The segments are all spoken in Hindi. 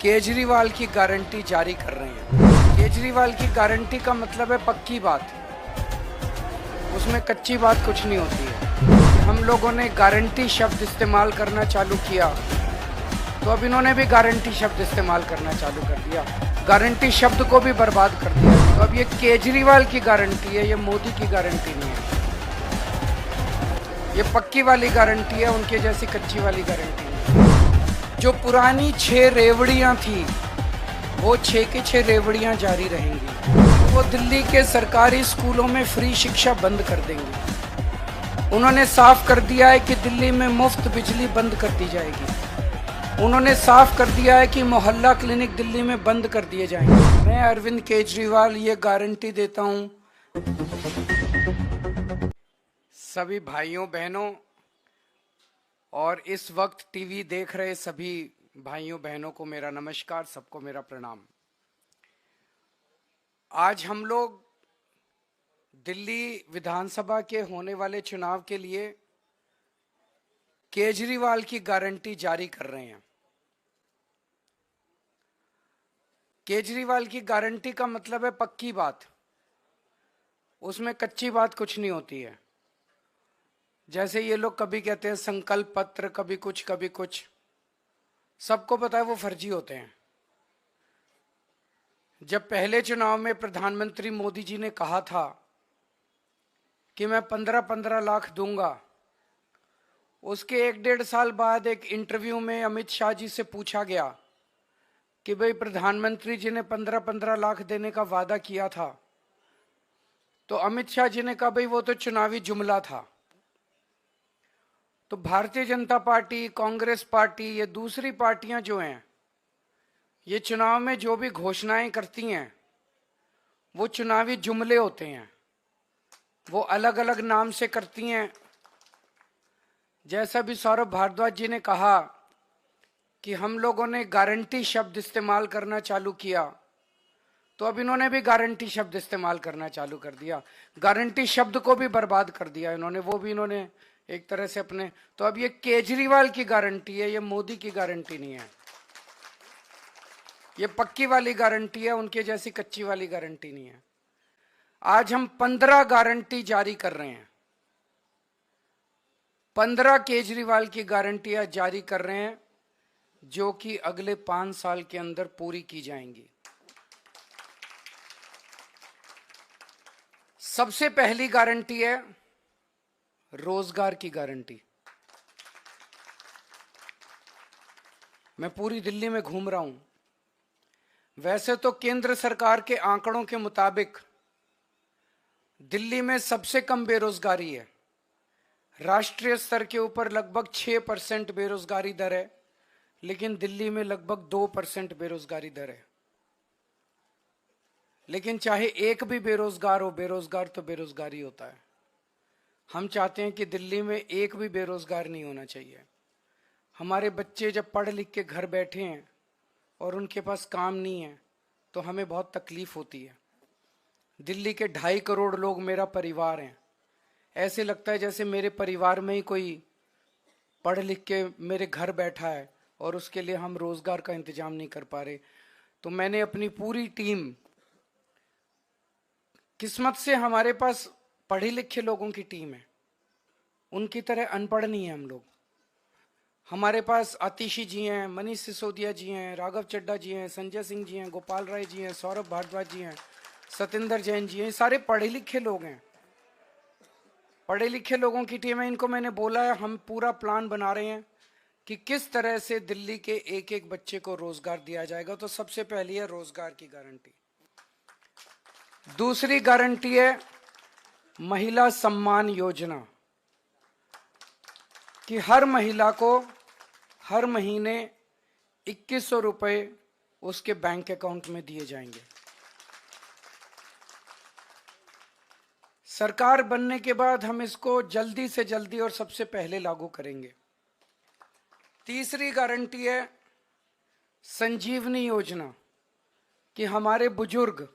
केजरीवाल की गारंटी जारी कर रहे हैं। केजरीवाल की गारंटी का मतलब है पक्की बात, उसमें कच्ची बात कुछ नहीं होती है। हम लोगों ने गारंटी शब्द इस्तेमाल करना चालू किया तो अब इन्होंने भी गारंटी शब्द इस्तेमाल करना चालू कर दिया, गारंटी शब्द को भी बर्बाद कर दिया। तो अब ये केजरीवाल की गारंटी है, ये मोदी की गारंटी नहीं है। ये पक्की वाली गारंटी है, उनके जैसी कच्ची वाली गारंटी नहीं। जो पुरानी 6 रेवड़ियां थी वो 6 की 6 रेवड़ियां जारी रहेंगी। वो दिल्ली के सरकारी स्कूलों में फ्री शिक्षा बंद कर देंगे। उन्होंने साफ कर दिया है कि दिल्ली में मुफ्त बिजली बंद कर दी जाएगी। उन्होंने साफ कर दिया है कि मोहल्ला क्लिनिक दिल्ली में बंद कर दिए जाएंगे। मैं अरविंद केजरीवाल ये गारंटी देता हूं सभी भाइयों बहनों और इस वक्त टीवी देख रहे सभी भाइयों बहनों को मेरा नमस्कार, सबको मेरा प्रणाम। आज हम लोग दिल्ली विधानसभा के होने वाले चुनाव के लिए केजरीवाल की गारंटी जारी कर रहे हैं। केजरीवाल की गारंटी का मतलब है पक्की बात, उसमें कच्ची बात कुछ नहीं होती है। जैसे ये लोग कभी कहते हैं संकल्प पत्र, कभी कुछ, सबको पता है वो फर्जी होते हैं। जब पहले चुनाव में प्रधानमंत्री मोदी जी ने कहा था कि मैं 15-15 लाख दूंगा, उसके 1-1.5 साल बाद एक इंटरव्यू में अमित शाह जी से पूछा गया कि भाई प्रधानमंत्री जी ने 15-15 लाख देने का वादा किया था, तो अमित शाह जी ने कहा भाई वो तो चुनावी जुमला था। तो भारतीय जनता पार्टी, कांग्रेस पार्टी, ये दूसरी पार्टियां जो हैं, ये चुनाव में जो भी घोषणाएं करती हैं वो चुनावी जुमले होते हैं, वो अलग अलग नाम से करती हैं। जैसा भी सौरभ भारद्वाज जी ने कहा कि हम लोगों ने गारंटी शब्द इस्तेमाल करना चालू किया तो अब इन्होंने भी गारंटी शब्द इस्तेमाल करना चालू कर दिया, गारंटी शब्द को भी बर्बाद कर दिया इन्होंने, वो भी इन्होंने एक तरह से अपने। तो अब ये केजरीवाल की गारंटी है, ये मोदी की गारंटी नहीं है। ये पक्की वाली गारंटी है, उनके जैसी कच्ची वाली गारंटी नहीं है। आज हम 15 गारंटी जारी कर रहे हैं, 15 केजरीवाल की गारंटियां जारी कर रहे हैं जो कि अगले 5 साल के अंदर पूरी की जाएंगी। सबसे पहली गारंटी है रोजगार की गारंटी। मैं पूरी दिल्ली में घूम रहा हूं। वैसे तो केंद्र सरकार के आंकड़ों के मुताबिक दिल्ली में सबसे कम बेरोजगारी है। राष्ट्रीय स्तर के ऊपर लगभग 6% बेरोजगारी दर है, लेकिन दिल्ली में लगभग 2% बेरोजगारी दर है। लेकिन चाहे एक भी बेरोजगार हो, बेरोजगार तो बेरोजगार ही होता है। हम चाहते हैं कि दिल्ली में एक भी बेरोजगार नहीं होना चाहिए। हमारे बच्चे जब पढ़ लिख के घर बैठे हैं और उनके पास काम नहीं है तो हमें बहुत तकलीफ होती है। दिल्ली के 2.5 करोड़ लोग मेरा परिवार हैं। ऐसे लगता है जैसे मेरे परिवार में ही कोई पढ़ लिख के मेरे घर बैठा है और उसके लिए हम रोजगार का इंतजाम नहीं कर पा रहे। तो मैंने अपनी पूरी टीम, किस्मत से हमारे पास पढ़े लिखे लोगों की टीम है, उनकी तरह अनपढ़ नहीं है हम लोग। हमारे पास आतिशी जी हैं, मनीष सिसोदिया जी हैं, राघव चड्ढा जी हैं, संजय सिंह जी हैं, गोपाल राय जी हैं, सौरभ भारद्वाज जी हैं, सत्येंद्र जैन जी हैं, सारे पढ़े लिखे लोग हैं। पढ़े लिखे लोगों की टीम है। इनको मैंने बोला है हम पूरा प्लान बना रहे हैं कि किस तरह से दिल्ली के एक एक बच्चे को रोजगार दिया जाएगा। तो सबसे पहली है रोजगार की गारंटी। दूसरी गारंटी है महिला सम्मान योजना, कि हर महिला को हर महीने 2100 रुपए उसके बैंक अकाउंट में दिए जाएंगे। सरकार बनने के बाद हम इसको जल्दी से जल्दी और सबसे पहले लागू करेंगे। तीसरी गारंटी है संजीवनी योजना, कि हमारे बुजुर्ग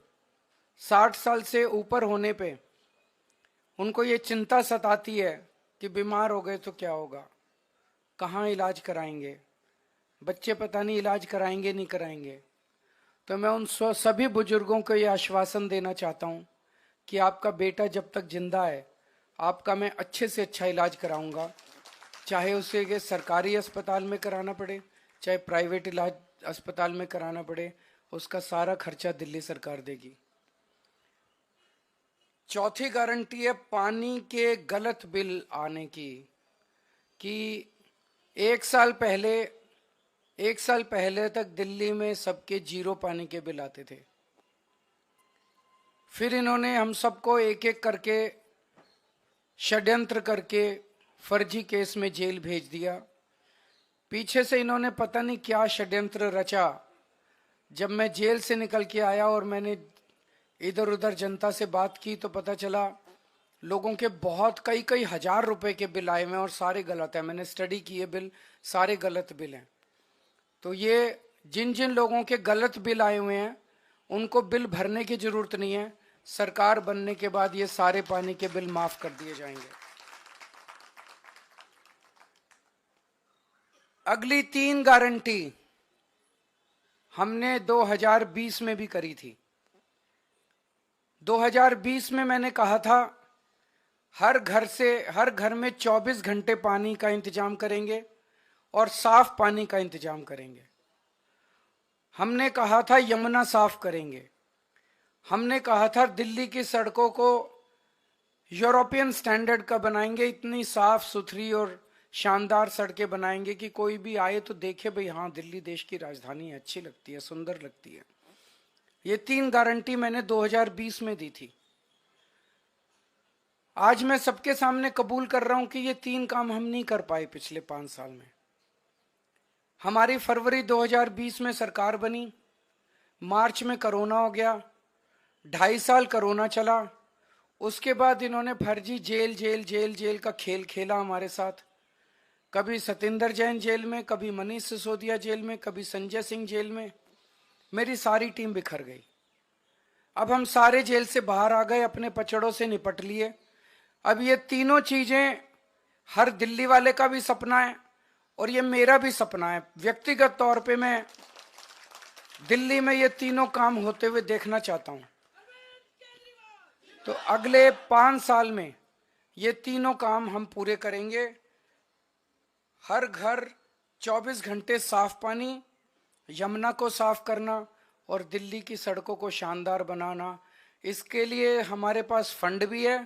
60 साल से ऊपर होने पे उनको ये चिंता सताती है कि बीमार हो गए तो क्या होगा, कहाँ इलाज कराएंगे, बच्चे पता नहीं इलाज कराएंगे नहीं कराएंगे। तो मैं उन सभी बुजुर्गों को यह आश्वासन देना चाहता हूं कि आपका बेटा जब तक जिंदा है आपका मैं अच्छे से अच्छा इलाज कराऊंगा, चाहे उसे के सरकारी अस्पताल में कराना पड़े चाहे प्राइवेट इलाज अस्पताल में कराना पड़े, उसका सारा खर्चा दिल्ली सरकार देगी। चौथी गारंटी है पानी के गलत बिल आने की, कि एक साल पहले तक दिल्ली में सबके 0 पानी के बिल आते थे। फिर इन्होंने हम सबको एक एक करके षड्यंत्र करके फर्जी केस में जेल भेज दिया। पीछे से इन्होंने पता नहीं क्या षड्यंत्र रचा। जब मैं जेल से निकल के आया और मैंने इधर उधर जनता से बात की तो पता चला लोगों के बहुत कई हजार रुपए के बिल आए हुए और सारे गलत है। मैंने स्टडी किए बिल, सारे गलत बिल हैं। तो ये जिन जिन लोगों के गलत बिल आए हुए हैं उनको बिल भरने की जरूरत नहीं है, सरकार बनने के बाद ये सारे पानी के बिल माफ कर दिए जाएंगे। अगली 3 गारंटी हमने 2020 में भी करी थी। 2020 में मैंने कहा था हर घर में 24 घंटे पानी का इंतजाम करेंगे और साफ पानी का इंतजाम करेंगे। हमने कहा था यमुना साफ करेंगे। हमने कहा था दिल्ली की सड़कों को यूरोपियन स्टैंडर्ड का बनाएंगे, इतनी साफ सुथरी और शानदार सड़कें बनाएंगे कि कोई भी आए तो देखे भाई हाँ दिल्ली देश की राजधानी है, अच्छी लगती है, सुंदर लगती है। ये 3 गारंटी मैंने 2020 में दी थी। आज मैं सबके सामने कबूल कर रहा हूं कि ये 3 काम हम नहीं कर पाए पिछले 5 साल में। हमारी फरवरी 2020 में सरकार बनी, मार्च में कोरोना हो गया, 2.5 साल कोरोना चला। उसके बाद इन्होंने फर्जी जेल का खेल खेला हमारे साथ। कभी सतिंदर जैन जेल में, कभी मनीष सिसोदिया जेल में, कभी संजय सिंह जेल में। मेरी सारी टीम बिखर गई। अब हम सारे जेल से बाहर आ गए, अपने पचड़ों से निपट लिए। अब ये तीनों चीजें हर दिल्ली वाले का भी सपना है और ये मेरा भी सपना है। व्यक्तिगत तौर पे मैं दिल्ली में ये तीनों काम होते हुए देखना चाहता हूं। तो अगले 5 साल में ये तीनों काम हम पूरे करेंगे। हर घर 24 घंटे साफ पानी, यमुना को साफ करना और दिल्ली की सड़कों को शानदार बनाना। इसके लिए हमारे पास फंड भी है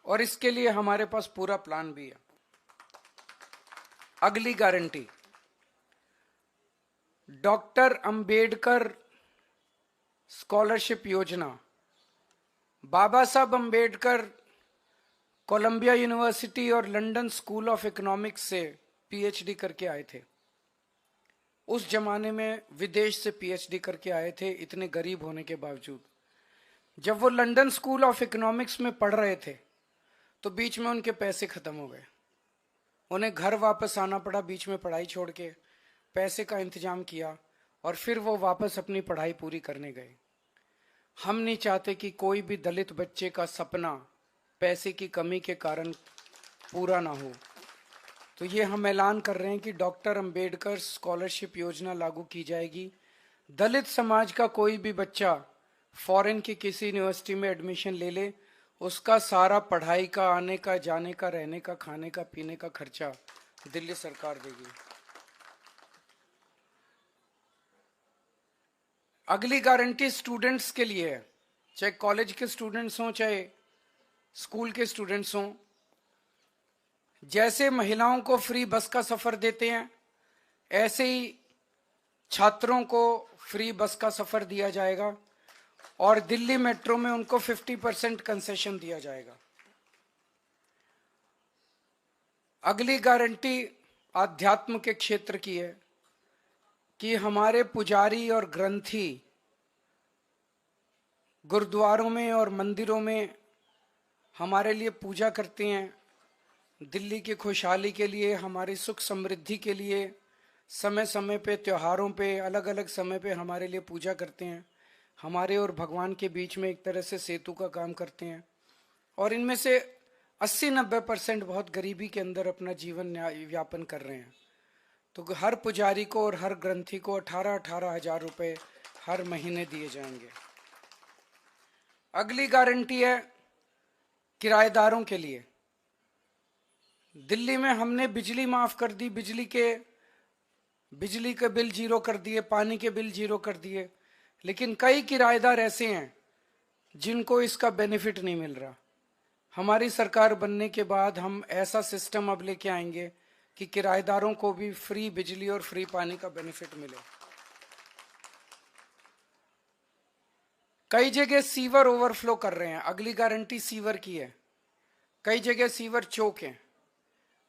और इसके लिए हमारे पास पूरा प्लान भी है। अगली गारंटी, डॉक्टर अंबेडकर स्कॉलरशिप योजना। बाबा साहब अंबेडकर कोलंबिया यूनिवर्सिटी और लंदन स्कूल ऑफ इकोनॉमिक्स से पीएचडी करके आए थे। उस जमाने में विदेश से पीएचडी करके आए थे, इतने गरीब होने के बावजूद। जब वो लंदन स्कूल ऑफ इकोनॉमिक्स में पढ़ रहे थे तो बीच में उनके पैसे खत्म हो गए। उन्हें घर वापस आना पड़ा, बीच में पढ़ाई छोड़ के पैसे का इंतजाम किया और फिर वो वापस अपनी पढ़ाई पूरी करने गए। हम नहीं चाहते कि कोई भी दलित बच्चे का सपना पैसे की कमी के कारण पूरा ना हो। तो ये हम ऐलान कर रहे हैं कि डॉक्टर अंबेडकर स्कॉलरशिप योजना लागू की जाएगी। दलित समाज का कोई भी बच्चा फॉरेन की किसी यूनिवर्सिटी में एडमिशन ले ले, उसका सारा पढ़ाई का, आने का, जाने का, रहने का, खाने का, पीने का खर्चा दिल्ली सरकार देगी। अगली गारंटी स्टूडेंट्स के लिए है, चाहे कॉलेज के स्टूडेंट्स हों चाहे स्कूल के स्टूडेंट्स हों। जैसे महिलाओं को फ्री बस का सफर देते हैं ऐसे ही छात्रों को फ्री बस का सफर दिया जाएगा और दिल्ली मेट्रो में उनको 50% कंसेशन दिया जाएगा। अगली गारंटी आध्यात्म के क्षेत्र की है कि हमारे पुजारी और ग्रंथी गुरुद्वारों में और मंदिरों में हमारे लिए पूजा करते हैं। दिल्ली की खुशहाली के लिए, हमारी सुख समृद्धि के लिए समय समय पे, त्योहारों पे, अलग अलग समय पे हमारे लिए पूजा करते हैं। हमारे और भगवान के बीच में एक तरह से सेतु का काम करते हैं। और इनमें से 80-90% बहुत गरीबी के अंदर अपना जीवन यापन कर रहे हैं। तो हर पुजारी को और हर ग्रंथी को 18-18 हजार रुपए हर महीने दिए जाएंगे। अगली गारंटी है किराएदारों के लिए। दिल्ली में हमने बिजली माफ कर दी, बिजली के बिल जीरो कर दिए, पानी के बिल जीरो कर दिए, लेकिन कई किराएदार ऐसे हैं जिनको इसका बेनिफिट नहीं मिल रहा। हमारी सरकार बनने के बाद हम ऐसा सिस्टम अब लेके आएंगे कि किराएदारों को भी फ्री बिजली और फ्री पानी का बेनिफिट मिले। कई जगह सीवर ओवरफ्लो कर रहे हैं, अगली गारंटी सीवर की है। कई जगह सीवर चौक हैं।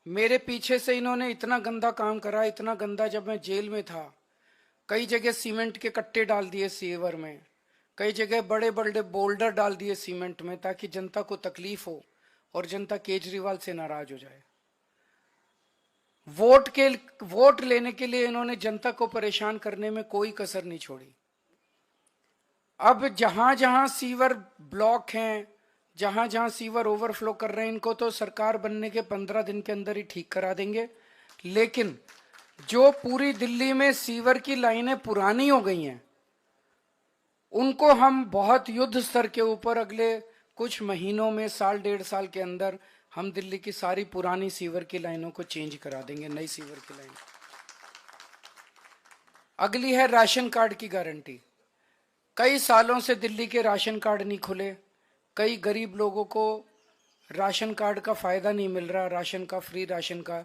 मेरे पीछे से इन्होंने इतना गंदा काम करा, इतना गंदा, जब मैं जेल में था कई जगह सीमेंट के कट्टे डाल दिए सीवर में, कई जगह बड़े बड़े बोल्डर डाल दिए सीमेंट में, ताकि जनता को तकलीफ हो और जनता केजरीवाल से नाराज हो जाए। वोट लेने के लिए इन्होंने जनता को परेशान करने में कोई कसर नहीं छोड़ी। अब जहां जहां सीवर ब्लॉक हैं, जहां जहां सीवर ओवरफ्लो कर रहे हैं, इनको तो सरकार बनने के 15 दिन के अंदर ही ठीक करा देंगे। लेकिन जो पूरी दिल्ली में सीवर की लाइनें पुरानी हो गई हैं, उनको हम बहुत युद्ध स्तर के ऊपर अगले कुछ महीनों में, साल 1.5 साल के अंदर हम दिल्ली की सारी पुरानी सीवर की लाइनों को चेंज करा देंगे, नई सीवर की लाइन। अगली है राशन कार्ड की गारंटी। कई सालों से दिल्ली के राशन कार्ड नहीं खुले, कई गरीब लोगों को राशन कार्ड का फायदा नहीं मिल रहा, राशन का, फ्री राशन का।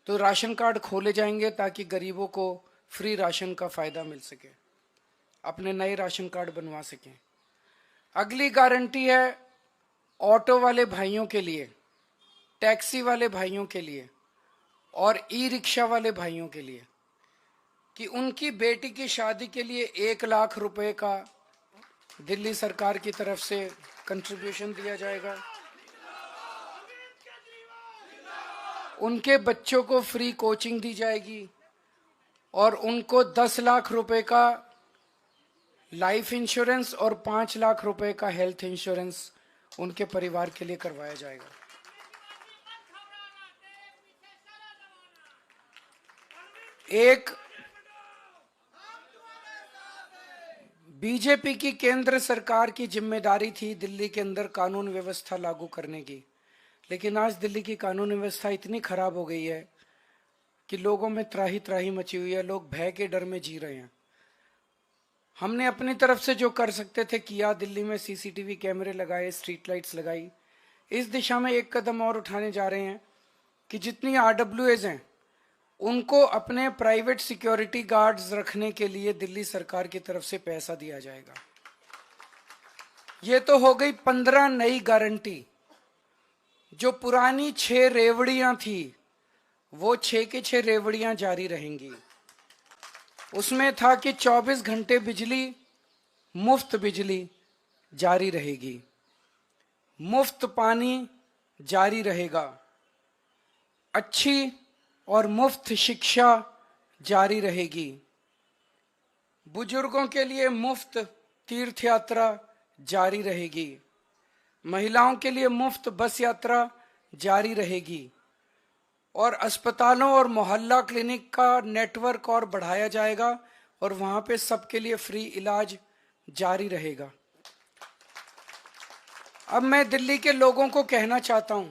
तो राशन कार्ड खोले जाएंगे ताकि गरीबों को फ्री राशन का फायदा मिल सके, अपने नए राशन कार्ड बनवा सकें। अगली गारंटी है ऑटो वाले भाइयों के लिए, टैक्सी वाले भाइयों के लिए और ई रिक्शा वाले भाइयों के लिए कि उनकी बेटी की शादी के लिए 1 लाख रुपए का दिल्ली सरकार की तरफ से कंट्रीब्यूशन दिया जाएगा। उनके बच्चों को फ्री कोचिंग दी जाएगी और उनको 10 लाख रुपए का लाइफ इंश्योरेंस और 5 लाख रुपए का हेल्थ इंश्योरेंस उनके परिवार के लिए करवाया जाएगा। एक बीजेपी की केंद्र सरकार की जिम्मेदारी थी दिल्ली के अंदर कानून व्यवस्था लागू करने की, लेकिन आज दिल्ली की कानून व्यवस्था इतनी खराब हो गई है कि लोगों में त्राही त्राही मची हुई है, लोग भय के डर में जी रहे हैं। हमने अपनी तरफ से जो कर सकते थे किया, दिल्ली में सीसीटीवी कैमरे लगाए, स्ट्रीट लाइट्स लगाई। इस दिशा में एक कदम और उठाने जा रहे हैं कि जितनी आरडब्ल्यूएज हैं उनको अपने प्राइवेट सिक्योरिटी गार्ड्स रखने के लिए दिल्ली सरकार की तरफ से पैसा दिया जाएगा। ये तो हो गई 15 नई गारंटी। जो पुरानी 6 रेवड़ियां थी वो 6 की 6 रेवड़ियां जारी रहेंगी। उसमें था कि 24 घंटे बिजली, मुफ्त बिजली जारी रहेगी, मुफ्त पानी जारी रहेगा, अच्छी और मुफ्त शिक्षा जारी रहेगी, बुजुर्गों के लिए मुफ्त तीर्थ यात्रा जारी रहेगी, महिलाओं के लिए मुफ्त बस यात्रा जारी रहेगी और अस्पतालों और मोहल्ला क्लिनिक का नेटवर्क और बढ़ाया जाएगा और वहां पे सबके लिए फ्री इलाज जारी रहेगा। अब मैं दिल्ली के लोगों को कहना चाहता हूं,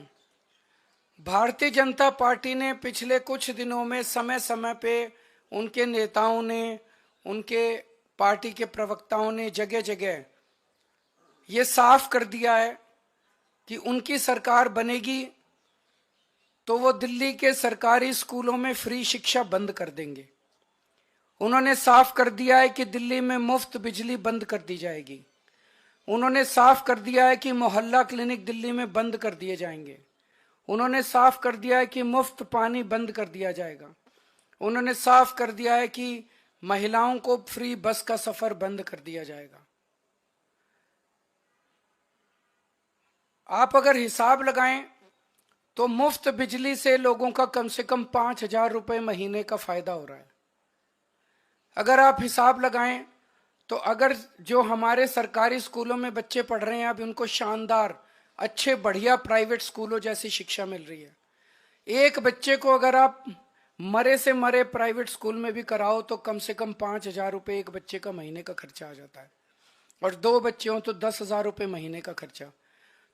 भारतीय जनता पार्टी ने पिछले कुछ दिनों में समय समय पे उनके नेताओं ने, उनके पार्टी के प्रवक्ताओं ने जगह जगह ये साफ कर दिया है कि उनकी सरकार बनेगी तो वो दिल्ली के सरकारी स्कूलों में फ्री शिक्षा बंद कर देंगे। उन्होंने साफ कर दिया है कि दिल्ली में मुफ्त बिजली बंद कर दी जाएगी। उन्होंने साफ कर दिया है कि मोहल्ला क्लिनिक दिल्ली में बंद कर दिए जाएंगे। उन्होंने साफ कर दिया है कि मुफ्त पानी बंद कर दिया जाएगा। उन्होंने साफ कर दिया है कि महिलाओं को फ्री बस का सफर बंद कर दिया जाएगा। आप अगर हिसाब लगाएं तो मुफ्त बिजली से लोगों का कम से कम 5,000 रुपए महीने का फायदा हो रहा है। अगर आप हिसाब लगाएं तो अगर जो हमारे सरकारी स्कूलों में बच्चे पढ़ रहे हैं, अब उनको शानदार, अच्छे, बढ़िया प्राइवेट स्कूलों जैसी शिक्षा मिल रही है। एक बच्चे को अगर आप मरे से मरे प्राइवेट स्कूल में भी कराओ तो कम से कम 5,000 रुपये एक बच्चे का महीने का खर्चा आ जाता है, और 2 बच्चे हों तो 10,000 रुपये महीने का खर्चा।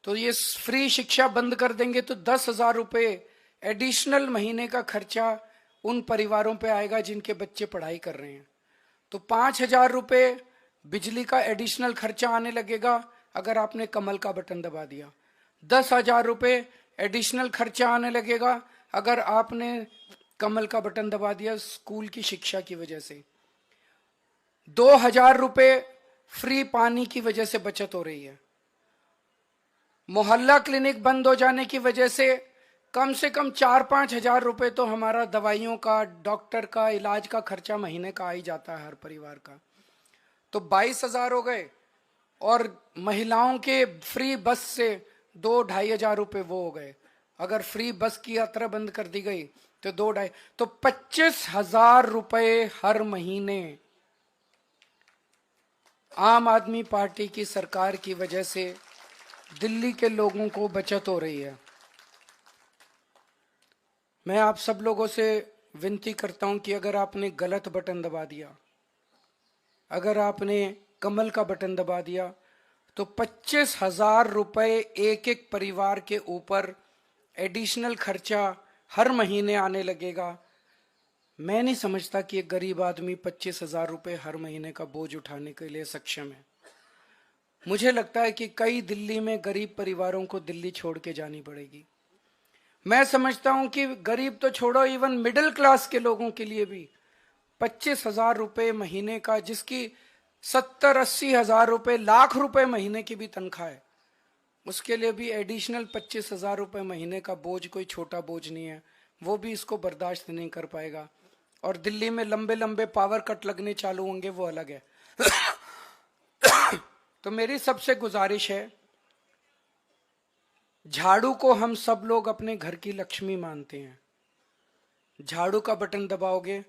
तो ये फ्री शिक्षा बंद कर देंगे तो 10,000 रुपये एडिशनल महीने का खर्चा उन परिवारों पे आएगा जिनके बच्चे पढ़ाई कर रहे हैं। तो 5,000 रुपये बिजली का एडिशनल खर्चा आने लगेगा अगर आपने कमल का बटन दबा दिया। 10,000 रुपये एडिशनल खर्चा आने लगेगा अगर आपने कमल का बटन दबा दिया स्कूल की शिक्षा की वजह से। 2,000 रुपये फ्री पानी की वजह से बचत हो रही है। मोहल्ला क्लिनिक बंद हो जाने की वजह से कम 4-5 हजार रुपए तो हमारा दवाइयों का, डॉक्टर का, इलाज का खर्चा महीने का आ ही जाता है हर परिवार का। तो 22,000 हो गए, और महिलाओं के फ्री बस से 2-2.5 हजार रुपए वो हो गए। अगर फ्री बस की यात्रा बंद कर दी गई तो 2-2.5, तो 25,000 रुपए हर महीने आम आदमी पार्टी की सरकार की वजह से दिल्ली के लोगों को बचत हो रही है। मैं आप सब लोगों से विनती करता हूं कि अगर आपने गलत बटन दबा दिया, अगर आपने कमल का बटन दबा दिया, तो 25,000 रुपए एक एक परिवार के ऊपर एडिशनल खर्चा हर महीने आने लगेगा। मैं नहीं समझता कि एक गरीब आदमी 25,000 रुपये हर महीने का बोझ उठाने के लिए सक्षम है। मुझे लगता है कि कई दिल्ली में गरीब परिवारों को दिल्ली छोड़ के जानी पड़ेगी। मैं समझता हूं कि गरीब तो छोड़ो, इवन मिडिल क्लास के लोगों के लिए भी 25,000 रुपये महीने का, जिसकी 70-80 हजार रुपये, लाख रुपए महीने की भी तनख्वाह है, उसके लिए भी एडिशनल 25,000 रुपये महीने का बोझ कोई छोटा बोझ नहीं है। वो भी इसको बर्दाश्त नहीं कर पाएगा। और दिल्ली में लंबे लंबे पावर कट लगने चालू होंगे, वो अलग है। तो मेरी सबसे गुजारिश है, झाड़ू को हम सब लोग अपने घर की लक्ष्मी मानते हैं। झाड़ू का बटन दबाओगे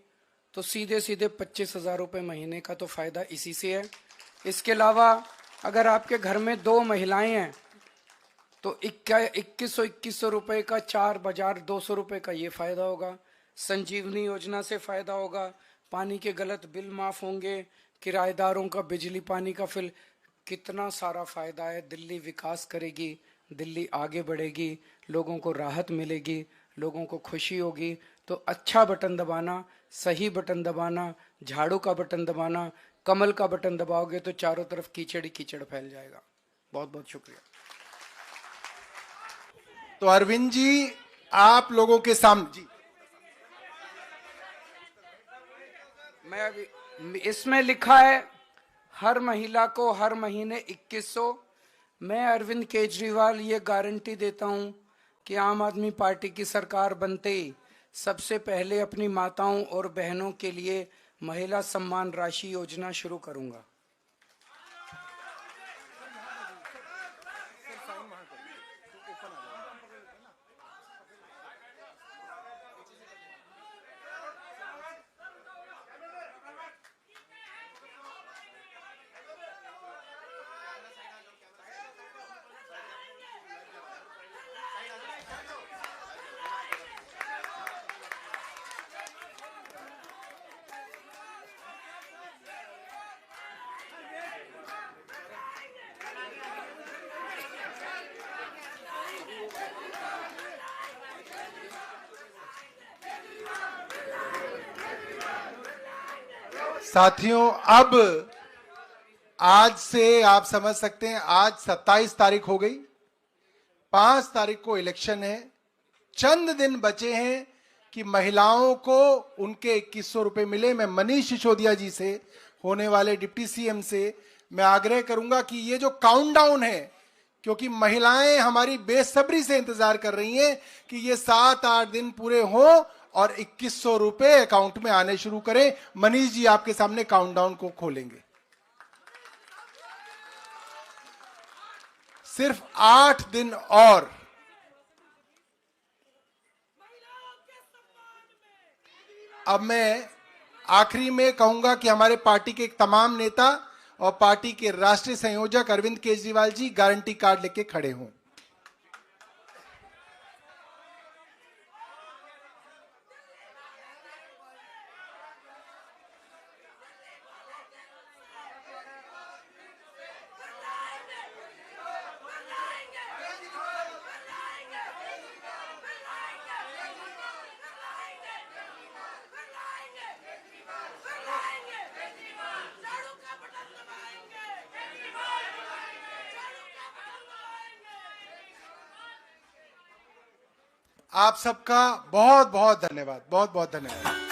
तो सीधे सीधे 25,000 रुपये महीने का तो फायदा इसी से है। इसके अलावा अगर आपके घर में 2 महिलाएं हैं तो 2100 रुपये का 4,200 रुपये का ये फायदा होगा। संजीवनी योजना से फायदा होगा, पानी के गलत बिल माफ होंगे, किराएदारों का बिजली पानी का बिल, कितना सारा फायदा है। दिल्ली विकास करेगी, दिल्ली आगे बढ़ेगी, लोगों को राहत मिलेगी, लोगों को खुशी होगी। तो अच्छा बटन दबाना, सही बटन दबाना, झाड़ू का बटन दबाना, कमल का बटन दबाओगे तो चारों तरफ कीचड़ ही कीचड़ फैल जाएगा। बहुत बहुत शुक्रिया। तो अरविंद जी, आप लोगों के सामने जी, मैं अभी इसमें लिखा है हर महिला को हर महीने 2100। मैं अरविंद केजरीवाल ये गारंटी देता हूं कि आम आदमी पार्टी की सरकार बनते ही सबसे पहले अपनी माताओं और बहनों के लिए महिला सम्मान राशि योजना शुरू करूंगा। साथियों, अब आज से आप समझ सकते हैं, आज 27 तारीख हो गई, 5 तारीख को इलेक्शन है। चंद दिन बचे हैं कि महिलाओं को उनके 2100 रुपए मिले। मैं मनीष सिसोदिया जी से, होने वाले डिप्टी सीएम से मैं आग्रह करूंगा कि ये जो काउंटडाउन है, क्योंकि महिलाएं हमारी बेसब्री से इंतजार कर रही हैं कि ये 7-8 दिन पूरे हों और 2100 रुपए अकाउंट में आने शुरू करें। मनीष जी आपके सामने काउंटडाउन को खोलेंगे। सिर्फ 8 दिन और। अब मैं आखिरी में कहूंगा कि हमारे पार्टी के तमाम नेता और पार्टी के राष्ट्रीय संयोजक अरविंद केजरीवाल जी गारंटी कार्ड लेके खड़े हों। आप सबका बहुत बहुत धन्यवाद, बहुत बहुत धन्यवाद।